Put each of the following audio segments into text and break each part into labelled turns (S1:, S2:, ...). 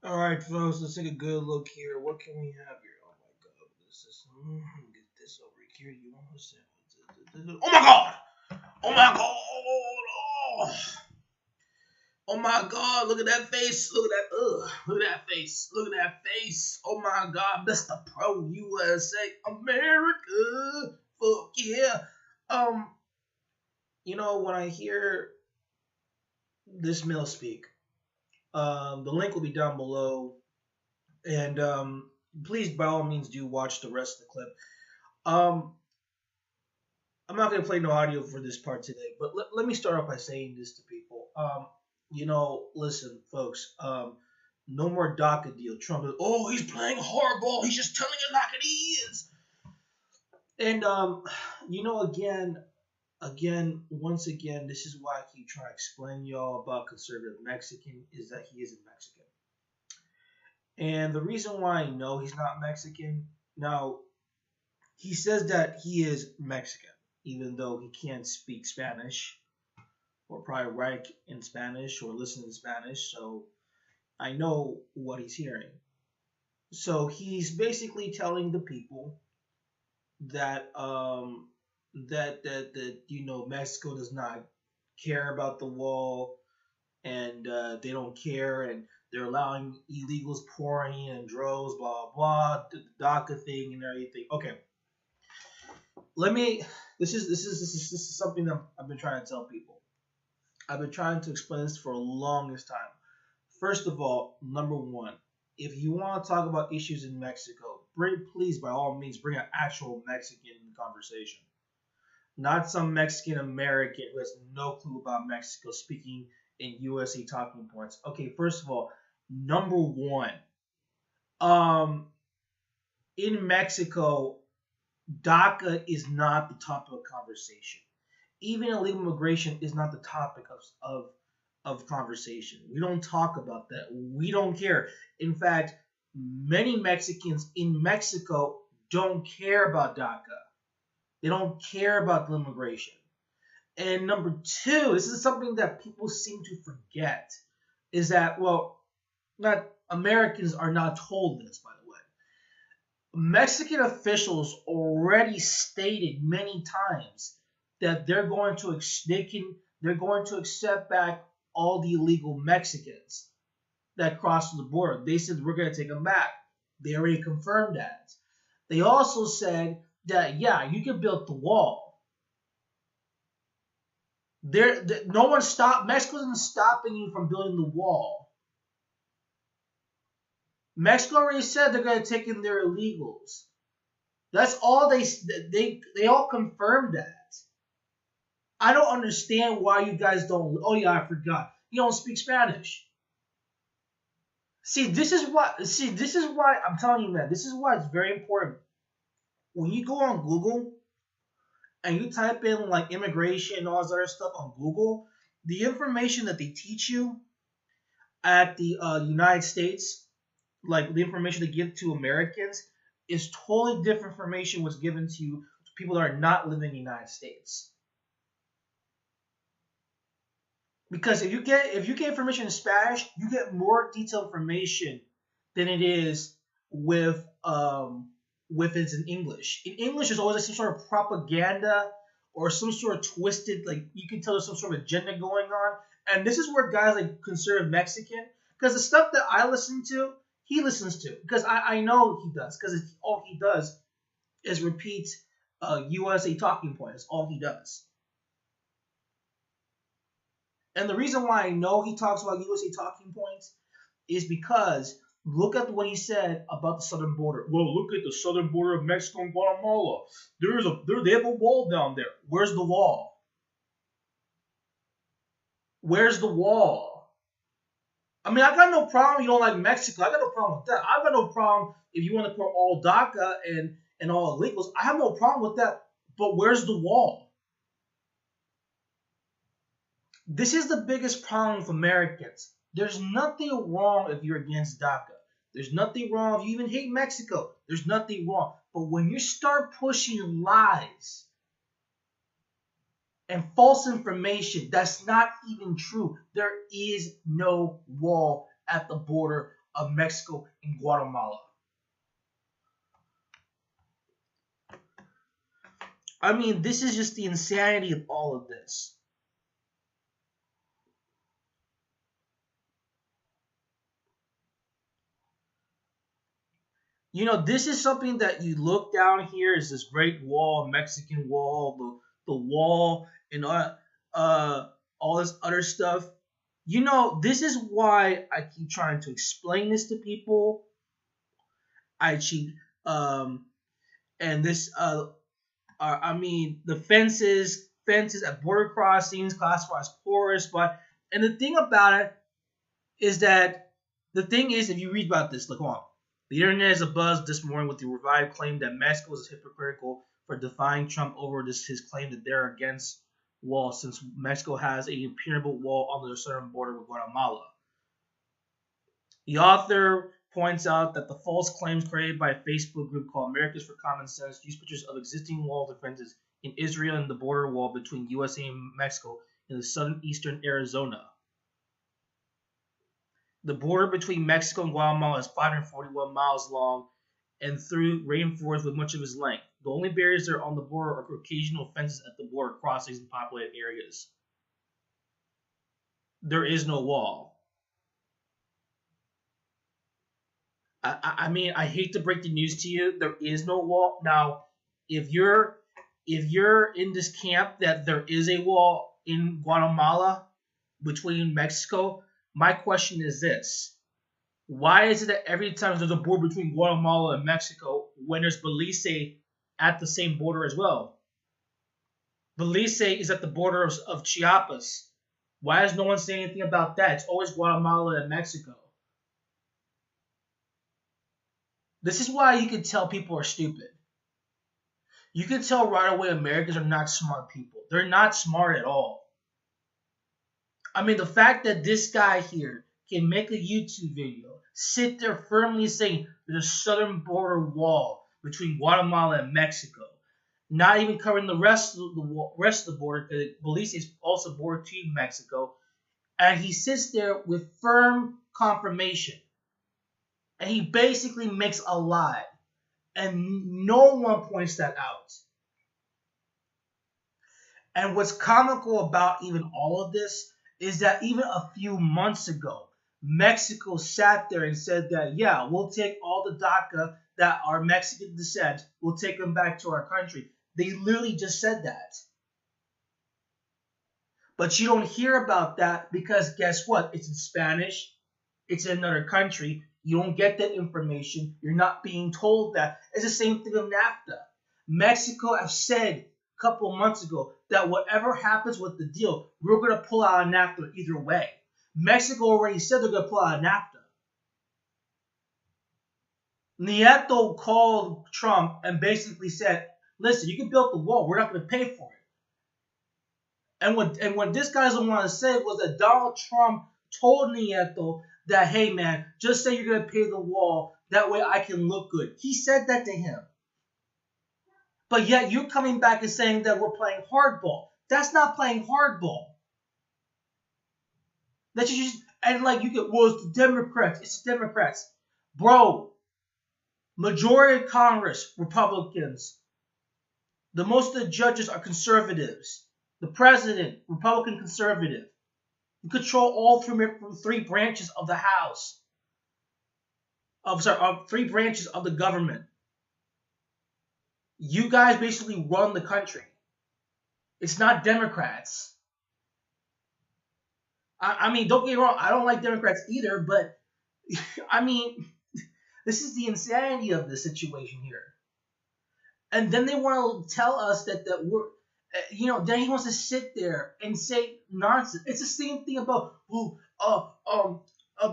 S1: All right, folks, let's take a good look here. What can we have here? Oh my God, this is get this over here. You want to say? Oh my God! Oh my God! Oh, oh my God! Look at that face! Look at that! Look at that face! Look at that face! Oh my God! That's the pro USA America. Fuck yeah! Um, when I hear this male speak, the link will be down below. And please, by all means, do watch the rest of the clip. Um, I'm not going to play no audio for this part today, but let me start off by saying this to people. Listen, folks. No more DACA deal. Trump is, oh, he's playing hardball. He's just telling it like it is. And once again, this is why I keep trying to explain y'all about conservative Mexican is that he isn't Mexican. And the reason why I know he's not Mexican, now, he says that he is Mexican, even though he can't speak Spanish or probably write in Spanish or listen in Spanish. So I know what he's hearing. So he's basically telling the people that Mexico does not care about the wall, and they don't care, and they're allowing illegals pouring in droves, blah blah, the DACA thing and everything. Okay, let me. This is something that I've been trying to tell people. I've been trying to explain this for the longest time. First of all, number one, if you want to talk about issues in Mexico, please, by all means, bring an actual Mexican in the conversation, not some Mexican American who has no clue about Mexico speaking in USA talking points. Okay, first of all, number one, um, in Mexico, DACA is not the topic of conversation. Even illegal immigration is not the topic of conversation. We don't talk about that. We don't care. In fact, many Mexicans in Mexico don't care about DACA. They don't care about the immigration. And number two, this is something that people seem to forget, is that, well, not Americans are not told this, by the way. Mexican officials already stated many times that they're going to accept back all the illegal Mexicans that cross the border. They said we're going to take them back. They already confirmed that. They also said that yeah, you can build the wall. No one stopped. Mexico isn't stopping you from building the wall. Mexico already said they're going to take in their illegals. That's all they all confirmed that. I don't understand why you guys don't. Oh yeah, I forgot. You don't speak Spanish. See, this is why I'm telling you, man. This is why it's very important. When you go on Google and you type in like immigration and all this other stuff on Google, the information that they teach you at the United States, like the information they give to Americans, is totally different information was given to you to people that are not living in the United States. Because if you get information in Spanish, you get more detailed information than it is with it's in English. In English, there's always like some sort of propaganda or some sort of twisted, like you can tell there's some sort of agenda going on. And this is where guys like conservative Mexican, because the stuff that I listen to, he listens to, because I know he does, because all he does is repeat USA talking points. All he does. And the reason why I know he talks about USA talking points is because look at what he said about the southern border. Well, look at the southern border of Mexico and Guatemala. They have a wall down there. Where's the wall? Where's the wall? I mean, I got no problem. You don't like Mexico. I got no problem with that. I got no problem if you want to put all DACA and all illegals. I have no problem with that. But where's the wall? This is the biggest problem with Americans. There's nothing wrong if you're against DACA. There's nothing wrong if you even hate Mexico. There's nothing wrong. But when you start pushing lies and false information that's not even true, there is no wall at the border of Mexico and Guatemala. I mean, this is just the insanity of all of this. You know, this is something that you look down here is this Great Wall, Mexican Wall, the wall, and all this other stuff. You know, this is why I keep trying to explain this to people. I cheat, and this I mean, the fences at border crossings classified as porous, but and the thing about it is that the thing is, if you read about this, look on. The internet is abuzz this morning with the revived claim that Mexico is hypocritical for defying Trump over his claim that they're against walls, since Mexico has a impenetrable wall on the southern border with Guatemala. The author points out that the false claims created by a Facebook group called Americans for Common Sense use pictures of existing wall defenses in Israel and the border wall between USA and Mexico in the southeastern Arizona. The border between Mexico and Guatemala is 541 miles long and through rainforest with much of its length. The only barriers there on the border are occasional fences at the border crossings in populated areas. There is no wall. I mean, I hate to break the news to you. There is no wall. Now, if you're in this camp that there is a wall in Guatemala between Mexico, my question is this. Why is it that every time there's a border between Guatemala and Mexico, when there's Belize at the same border as well? Belize is at the border of Chiapas. Why is no one saying anything about that? It's always Guatemala and Mexico. This is why you can tell people are stupid. You can tell right away Americans are not smart people. They're not smart at all. I mean, the fact that this guy here can make a YouTube video, sit there firmly saying there's a southern border wall between Guatemala and Mexico, not even covering the rest of the border, because Belize is also bordered to Mexico, and he sits there with firm confirmation. And he basically makes a lie. And no one points that out. And what's comical about even all of this is that even a few months ago, Mexico sat there and said that, yeah, we'll take all the DACA that are Mexican descent, we'll take them back to our country. They literally just said that. But you don't hear about that because guess what? It's in Spanish. It's in another country. You don't get that information. You're not being told that. It's the same thing with NAFTA. Mexico have said a couple months ago that whatever happens with the deal, we're going to pull out of NAFTA either way. Mexico already said they're going to pull out of NAFTA. Nieto called Trump and basically said, listen, you can build the wall. We're not going to pay for it. And what this guy doesn't want to say was that Donald Trump told Nieto that, hey man, just say you're going to pay the wall. That way I can look good. He said that to him. But yet you're coming back and saying that we're playing hardball. That's not playing hardball. That's just, and like you get, well, it's the Democrats. It's the Democrats. Bro, majority of Congress, Republicans. The most of the judges are conservatives. The president, Republican conservative. You control all three branches of the House. Of three branches of the government. You guys basically run the country. It's not Democrats. I mean, don't get me wrong, I don't like Democrats either, but I mean, this is the insanity of the situation here. And then they want to tell us that we're, then he wants to sit there and say nonsense. It's the same thing about,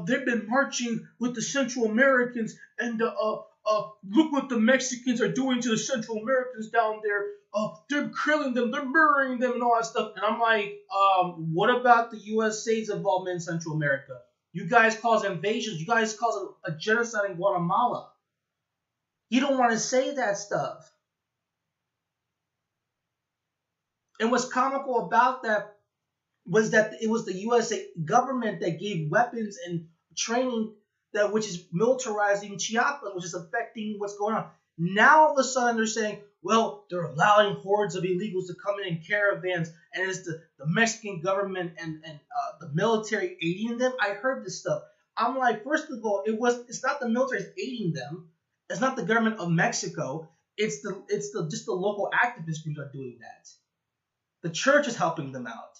S1: they've been marching with the Central Americans, and look what the Mexicans are doing to the Central Americans down there. They're killing them, they're murdering them, and all that stuff. And I'm like, what about the USA's involvement in Central America? You guys cause invasions. You guys cause a genocide in Guatemala. You don't want to say that stuff. And what's comical about that was that it was the USA government that gave weapons and training that which is militarizing Chiapas, which is affecting what's going on. Now all of a sudden they're saying, well, they're allowing hordes of illegals to come in caravans, and it's the Mexican government and the military aiding them. I heard this stuff. I'm like, first of all, it's not the military aiding them. It's not the government of Mexico. It's just the local activist groups are doing that. The church is helping them out.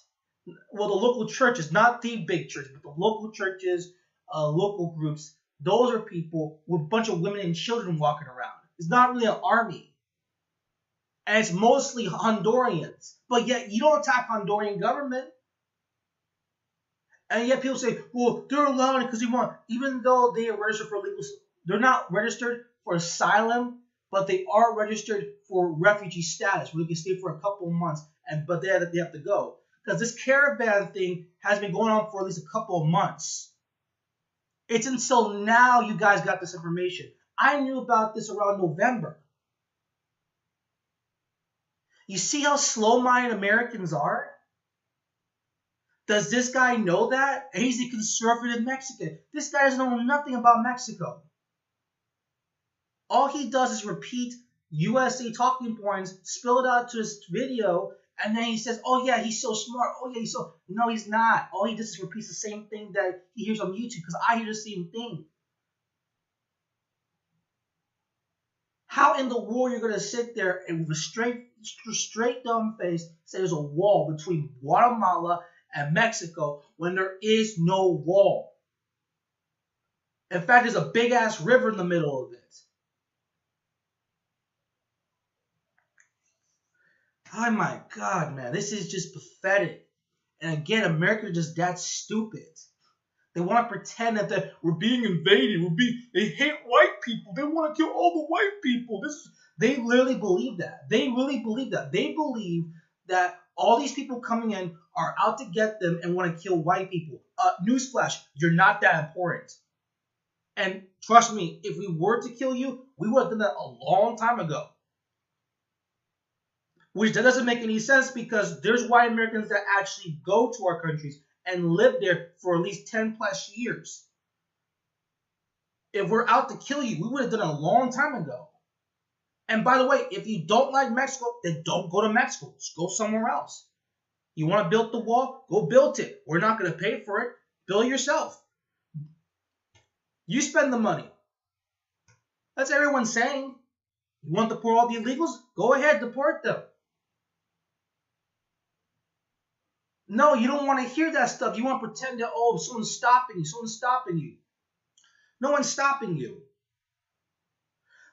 S1: Well, the local churches, not the big church, but the local churches, local groups. Those are people with a bunch of women and children walking around. It's not really an army. And it's mostly Hondurans. But yet you don't attack Honduran government. And yet people say, well, they're allowing it because they want, even though they are registered for legal, they're not registered for asylum, but they are registered for refugee status, where they can stay for a couple of months, but they have to go. Because this caravan thing has been going on for at least a couple of months. It's until now you guys got this information. I knew about this around November. You see how slow-minded Americans are? Does this guy know that? And he's a conservative Mexican. This guy doesn't know nothing about Mexico. All he does is repeat USA talking points, spill it out to his video, and then he says, oh yeah, he's so smart. Oh yeah, he's so... No, he's not. All he does is repeats the same thing that he hears on YouTube, because I hear the same thing. How in the world you're going to sit there and with a straight dumb face say there's a wall between Guatemala and Mexico when there is no wall? In fact, there's a big ass river in the middle of it. Oh my God, man, this is just pathetic. And again, America is just that stupid. They want to pretend that we're being invaded. They hate white people. They want to kill all the white people. They literally believe that. They really believe that. They believe that all these people coming in are out to get them and want to kill white people. Newsflash, you're not that important. And trust me, if we were to kill you, we would have done that a long time ago. Which that doesn't make any sense, because there's white Americans that actually go to our countries and live there for at least 10 plus years. If we're out to kill you, we would have done it a long time ago. And by the way, if you don't like Mexico, then don't go to Mexico. Just go somewhere else. You want to build the wall? Go build it. We're not going to pay for it. Build it yourself. You spend the money. That's everyone saying. You want to deport all the illegals? Go ahead, deport them. No, you don't want to hear that stuff. You want to pretend that, oh, someone's stopping you. Someone's stopping you. No one's stopping you.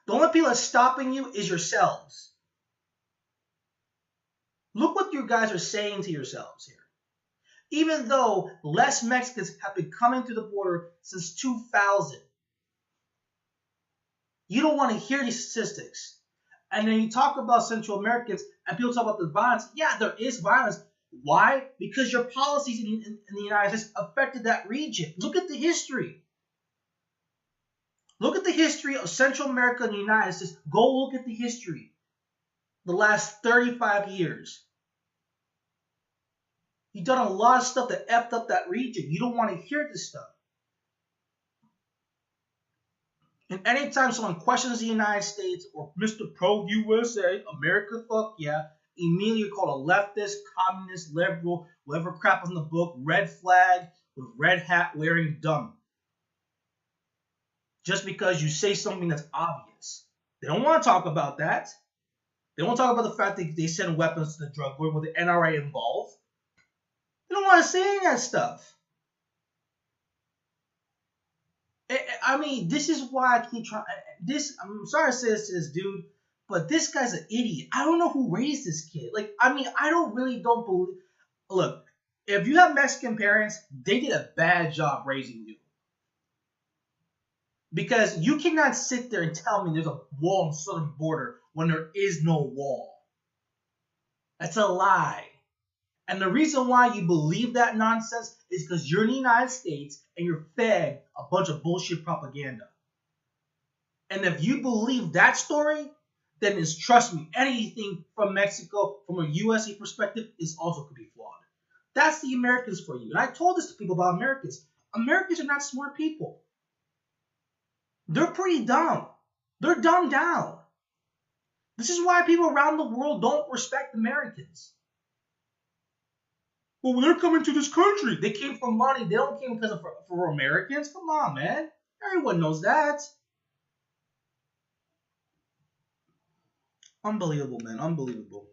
S1: The only people that's stopping you is yourselves. Look what you guys are saying to yourselves here. Even though less Mexicans have been coming to the border since 2000, you don't want to hear these statistics. And then you talk about Central Americans and people talk about the violence. Yeah, there is violence. Why? Because your policies in the United States affected that region. Look at the history. Look at the history of Central America and the United States. Go look at the history. The last 35 years. You've done a lot of stuff that effed up that region. You don't want to hear this stuff. And anytime someone questions the United States or Mr. Pro-USA, America, fuck yeah, immediately called a leftist, communist, liberal, whatever crap on the book, red flag, with red hat wearing dumb. Just because you say something that's obvious. They don't want to talk about that. They don't want to talk about the fact that they send weapons to the drug war with the NRA involved. They don't want to say any of that stuff. I mean, this is why I keep trying. I'm sorry to say this to this dude, but this guy's an idiot. I don't know who raised this kid. I don't believe. Look, if you have Mexican parents, they did a bad job raising you. Because you cannot sit there and tell me there's a wall on the southern border when there is no wall. That's a lie. And the reason why you believe that nonsense is because you're in the United States and you're fed a bunch of bullshit propaganda. And if you believe that story, then trust me, anything from Mexico, from a USA perspective, is also could be flawed. That's the Americans for you. And I told this to people about Americans. Americans are not smart people. They're pretty dumb. They're dumbed down. This is why people around the world don't respect Americans. Well, they're coming to this country. They came for money. They don't came because of for Americans. Come on, man. Everyone knows that. Unbelievable, man. Unbelievable.